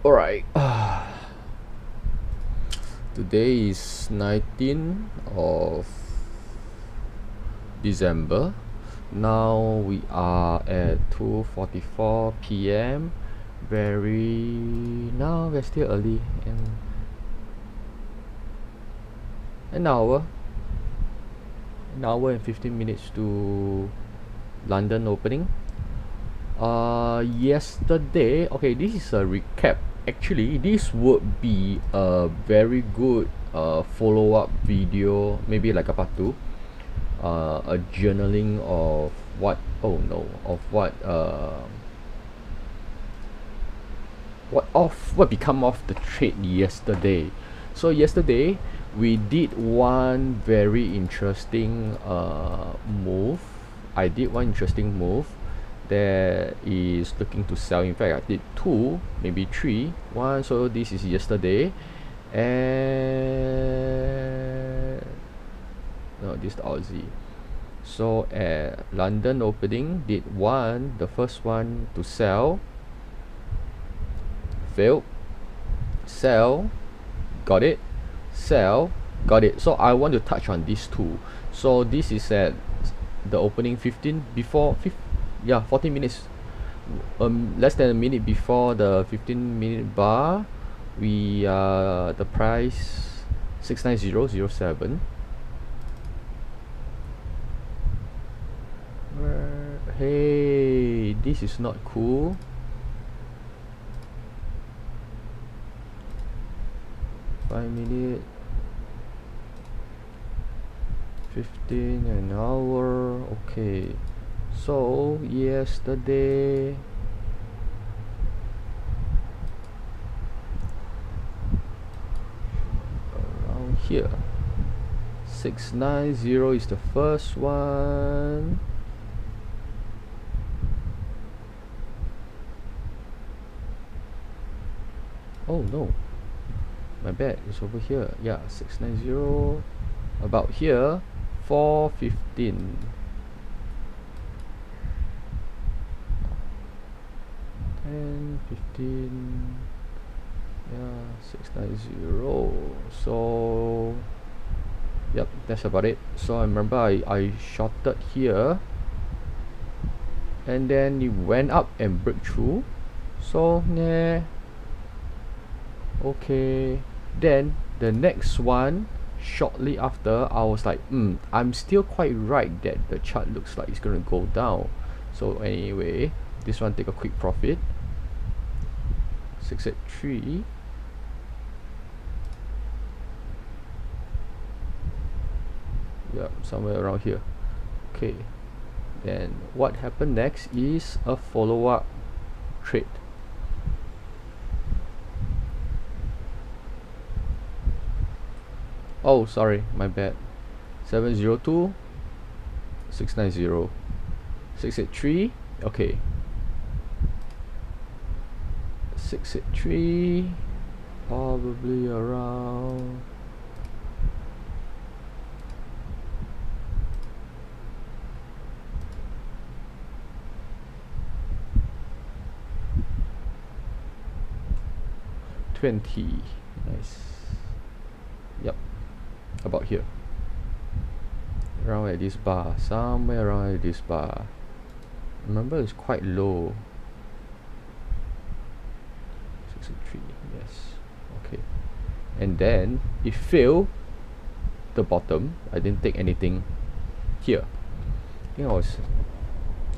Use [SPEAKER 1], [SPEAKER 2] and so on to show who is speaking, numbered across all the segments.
[SPEAKER 1] Alright. Today is 19th of December. Now we are at 2:44 p.m. Now we're still early, and an hour and 15 minutes to London opening. Yesterday, okay, this is a recap. Actually, this would be a very good follow-up video, maybe like a part two, a journaling of what, oh no, of what become of the trade yesterday. So yesterday we did one very interesting move. I did one interesting move that is looking to sell. In fact, I did two, maybe three. One, so this is yesterday, and no, this is the Aussie. So at London opening, did one, the first one to sell, failed, sell, got it, sell, got it. So I want to touch on these two. So this is at the opening 15 before 14 minutes, less than a minute before the 15-minute bar. We the price 690.07. Hey, this is not cool. Five minute, 15 an hour. Okay, so yesterday around here, 690 is the first one. Oh no, my bad, it's over here. Yeah, 690, about here, 415. 10, 15, yeah, 690. So yep, that's about it. So I remember I shorted here, and then it went up and broke through. So nah, okay. Then the next one, shortly after, I was like, I'm still quite right that the chart looks like it's gonna go down. So anyway, this one take a quick profit. 683. Yeah, somewhere around here. Okay, then what happened next is a follow-up trade. Oh, sorry, my bad. 702, 690, 683. Okay, 683, probably around 20. Nice. Yep, about here, around at this bar, somewhere around at this bar. Remember, it's quite low. 683, yes. Okay, and then it failed the bottom. I didn't take anything here. I think I was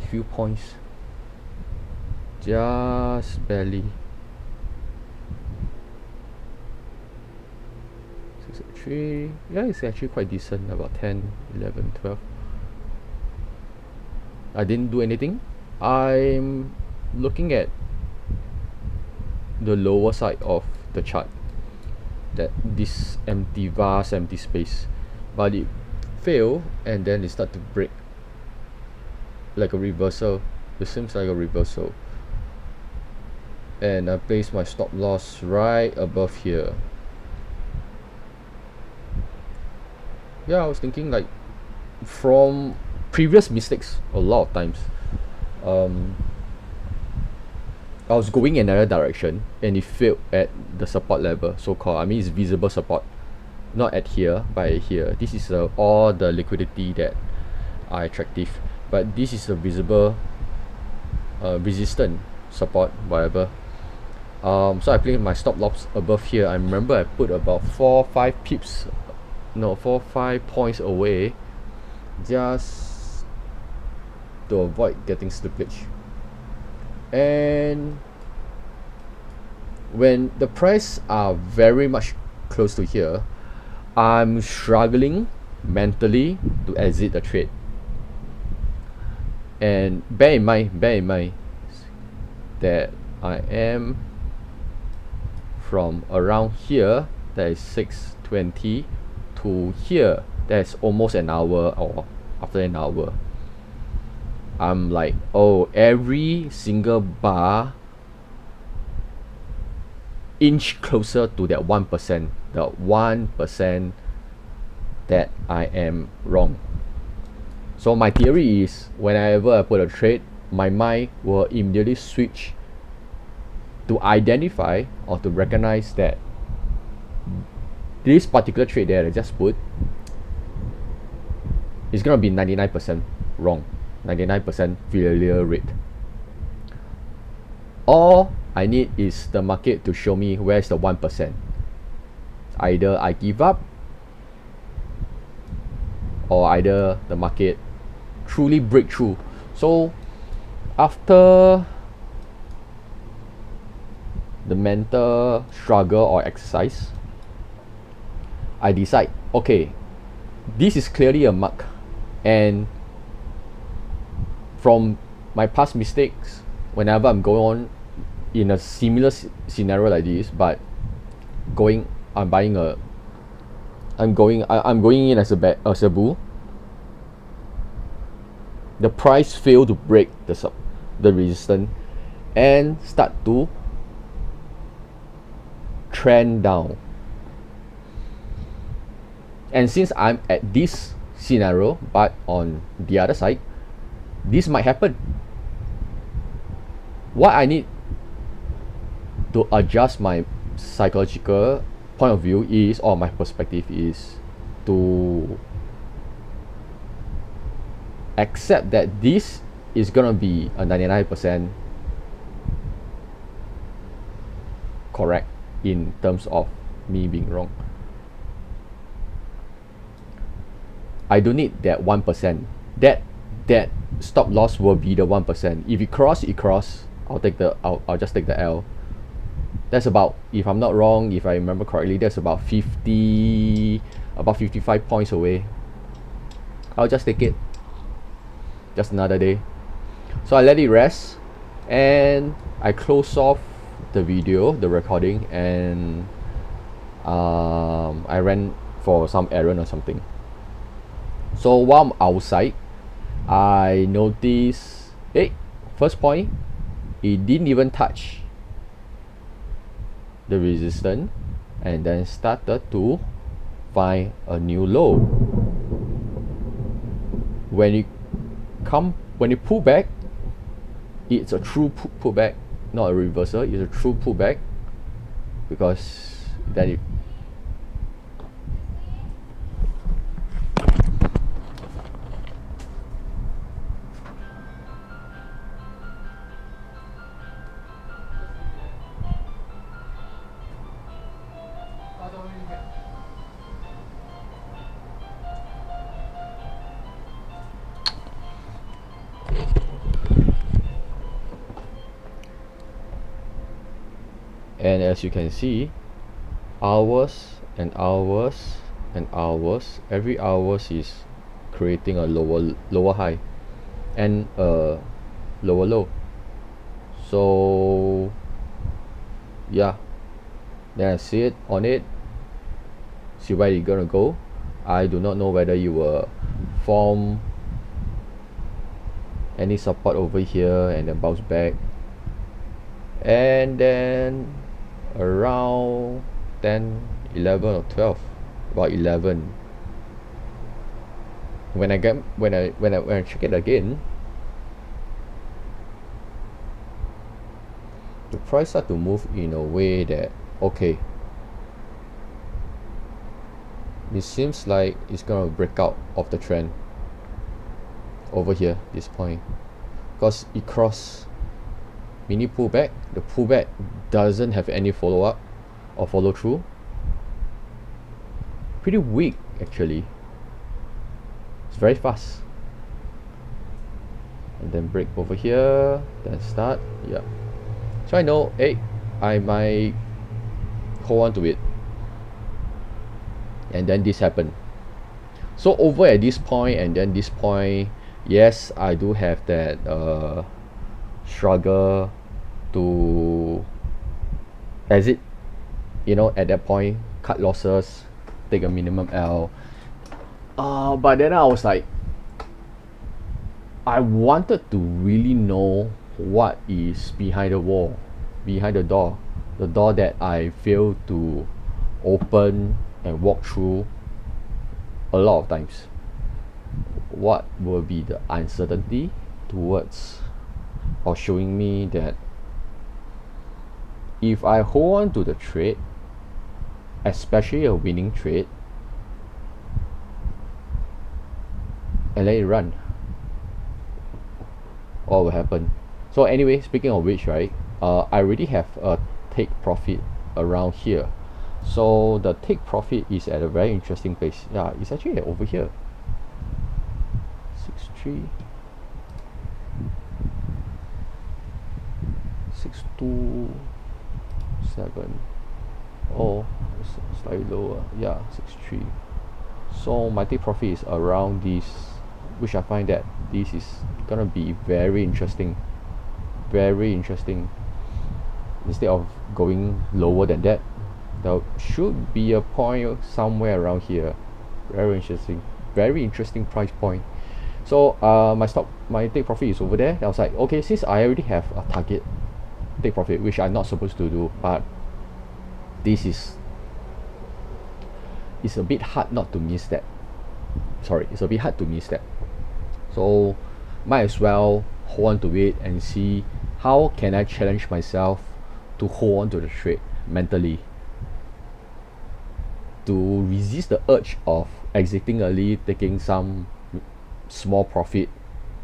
[SPEAKER 1] a few points, just barely. 683, yeah, it's actually quite decent, about 10, 11, 12. I didn't do anything. I'm looking at the lower side of the chart, that this vast empty space, but it failed, and then it started to break like a reversal. It seems like a reversal, and I placed my stop loss right above here. Yeah, I was thinking, like, from previous mistakes, a lot of times, I was going in another direction and it failed at the support level, so called. I mean, it's visible support, not at here, but at here. This is all the liquidity that are attractive, but this is a visible resistant support, whatever. So I placed my stop loss above here. I remember I put about 4-5 pips, no, 4-5 points away, just to avoid getting slippage. And when the price are very much close to here, I'm struggling mentally to exit the trade. And bear in mind that I am from around here, that is 6:20, to here, that's almost an hour, or after an hour. I'm like, oh, every single bar inch closer to that 1%, the 1% that I am wrong. So my theory is, whenever I put a trade, my mind will immediately switch to identify or to recognize that this particular trade that I just put is gonna be 99% wrong, 99% failure rate. All I need is the market to show me where's the 1%. Either I give up, or either the market truly break through. So after the mental struggle or exercise, I decide, okay, this is clearly a mark, and from my past mistakes, whenever I'm going on in a similar scenario like this, but I'm going in as a bull, the price failed to break the resistance and start to trend down. And since I'm at this scenario, but on the other side, this might happen. What I need to adjust my psychological point of view is, or my perspective is, to accept that this is gonna be a 99% correct in terms of me being wrong. I don't need that 1%. That stop loss will be the 1%. If it cross, it cross. I'll just take the L. That's about, if I'm not wrong, if I remember correctly, that's about 55 points away. I'll just take it. Just another day. So I let it rest, and I close off the video, the recording, and I ran for some errand or something. So while I'm outside, I noticed, first point, it didn't even touch the resistance, and then started to find a new low. When it pull back, it's a true pullback, not a reversal. It's a true pullback, because then it and as you can see, hours and hours and hours, every hours is creating a lower high and a lower low. So yeah, then I see it on it, see where it's gonna go. I do not know whether you will form any support over here and then bounce back, and then around 10, 11 or 12, about 11, when I check it again, the price start to move in a way that, okay, it seems like it's gonna break out of the trend over here, this point, because it crossed mini pullback. The pullback doesn't have any follow-up or follow-through. Pretty weak actually. It's very fast. And then break over here, then start. Yeah. So I know, hey, I might hold on to it. And then this happened. So over at this point and then this point, yes, I do have that struggle to exit, you know, at that point, cut losses, take a minimum L. But then I was like, I wanted to really know what is behind the wall, behind the door that I failed to open and walk through a lot of times. What will be the uncertainty towards or showing me that if I hold on to the trade, especially a winning trade, and let it run, what will happen? So anyway, speaking of which, right, I already have a take profit around here. So the take profit is at a very interesting place. Yeah, it's actually over here. 6.3, 6.27. Oh, it's slightly lower. Yeah, 6.3. So my take profit is around this, which I find that this is gonna be very interesting. Very interesting. Instead of going lower than that, there should be a point somewhere around here. Very interesting price point. So my take profit is over there. I was like, okay, since I already have a target take profit, which I'm not supposed to do, but this is, it's a bit hard not to miss that. Sorry, it's a bit hard to miss that. So might as well hold on to it and see how can I challenge myself to hold on to the trade mentally, to resist the urge of exiting early, taking some small profit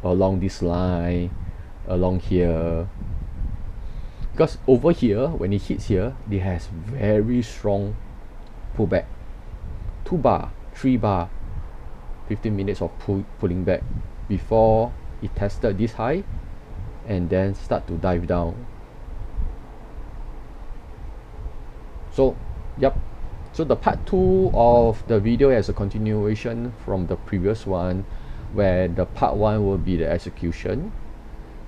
[SPEAKER 1] along this line, along here. Because over here, when it hits here, it has very strong pullback. 2 bar, 3 bar, 15 minutes of pulling back before it tested this high and then start to dive down. So, yep. So the part 2 of the video is a continuation from the previous one, where the part 1 will be the execution,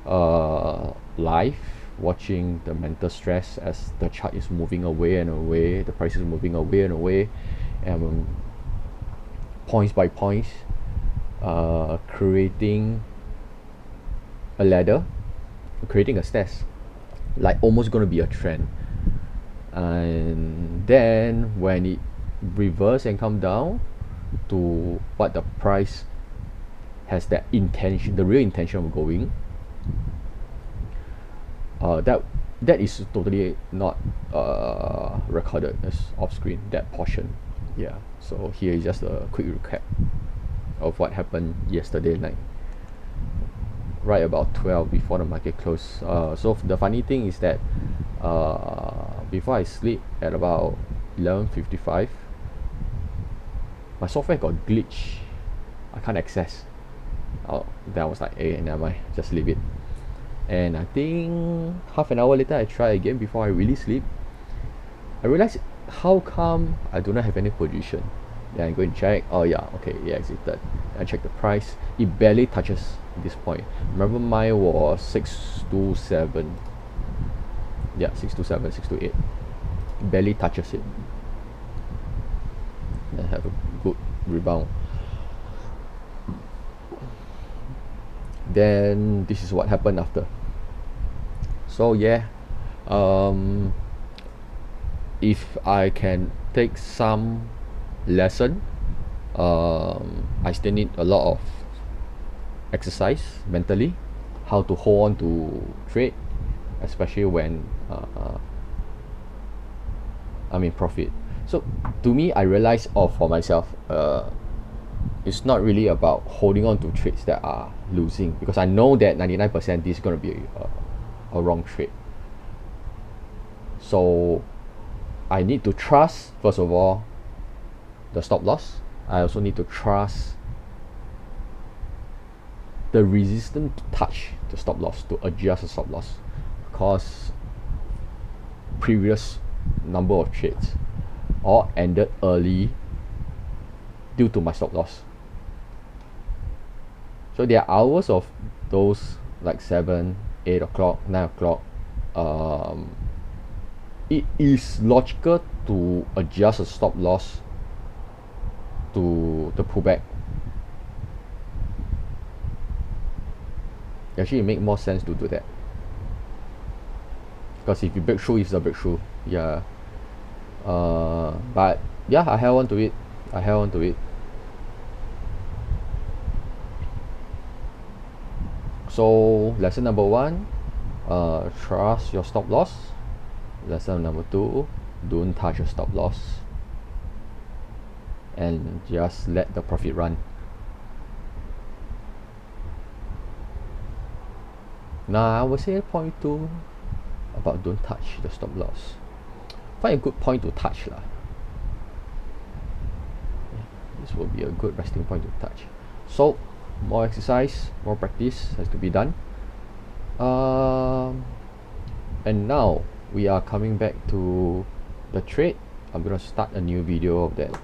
[SPEAKER 1] live, watching the mental stress as the chart is moving away and away, the price is moving away and away, and points by points, creating a ladder, creating a stairs, like almost going to be a trend. And then when it reverse and come down to what the price has that intention, the real intention of going, that is totally not recorded as off screen, that portion. Yeah, so here is just a quick recap of what happened yesterday night, right about 12 before the market closed. So the funny thing is that before I sleep at about 11:55, my software got glitch. I can't access. Then I was like, hey, never mind, just leave it. And I think half an hour later I try again before I really sleep. I realized how come I do not have any position. Then I go and check. Oh yeah, okay, it exited. I check the price. It barely touches this point. Remember, mine was 627. Yeah, 627, 628. It barely touches it. Then have a good rebound. Then this is what happened after. So yeah, if I can take some lesson, I still need a lot of exercise mentally, how to hold on to trade, especially when I'm in profit. So to me, I realize, for myself, it's not really about holding on to trades that are losing, because I know that 99% this is going to be a wrong trade. So I need to trust, first of all, the stop loss. I also need to trust the resistance to touch the stop loss, to adjust the stop loss, because previous number of trades all ended early due to my stop loss. So there are hours of those like 7, 8 o'clock, 9 o'clock. It is logical to adjust a stop loss to the pullback. Actually, it makes more sense to do that, because if you break through, it's a breakthrough. Yeah. But yeah, I held on to it. I held on to it. So lesson number 1, trust your stop loss. Lesson number 2, don't touch your stop loss, and just let the profit run. Now I would say point 2 about don't touch the stop loss. Find a good point to touch lah. This will be a good resting point to touch. So more exercise, more practice has to be done. And now we are coming back to the trade. I'm gonna start a new video of that.